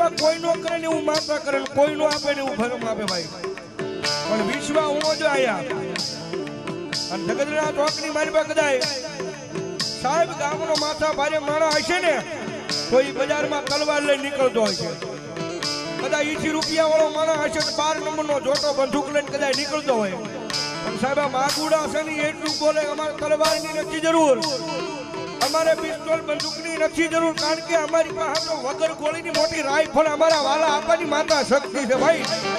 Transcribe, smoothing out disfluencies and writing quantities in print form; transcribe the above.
કૃપા કોઈ નો કરે ને એવું માતા કરે, કોઈ નો આપે ને એવું ભરમ આપે ભાઈ. પણ વિશ્વા હું જ આયા અને જગતના ચોકની મારી પાસે કદાય સાહેબ ગામનો માથા ભારે માણસ હશે ને તો એ બજારમાં તલવાર લઈને નીકળતો હશે. કદાચ 80 રૂપિયા વાળો માણસ હશે તો 12 નંબરનો જોટો બંદૂક લઈને કદાચ નીકળતો હોય. પણ સાહેબ આ માગુડા છે ને એટલું બોલે અમારે તલવારની નથી જરૂર, અમારે પિસ્તોલ બંદૂકની નથી જરૂર, કારણ કે અમારી પાસે તો વગર ગોળીની મોટી રાઈફલ અમારા વાલા આપવાની માતા શક્તિ છે ભાઈ.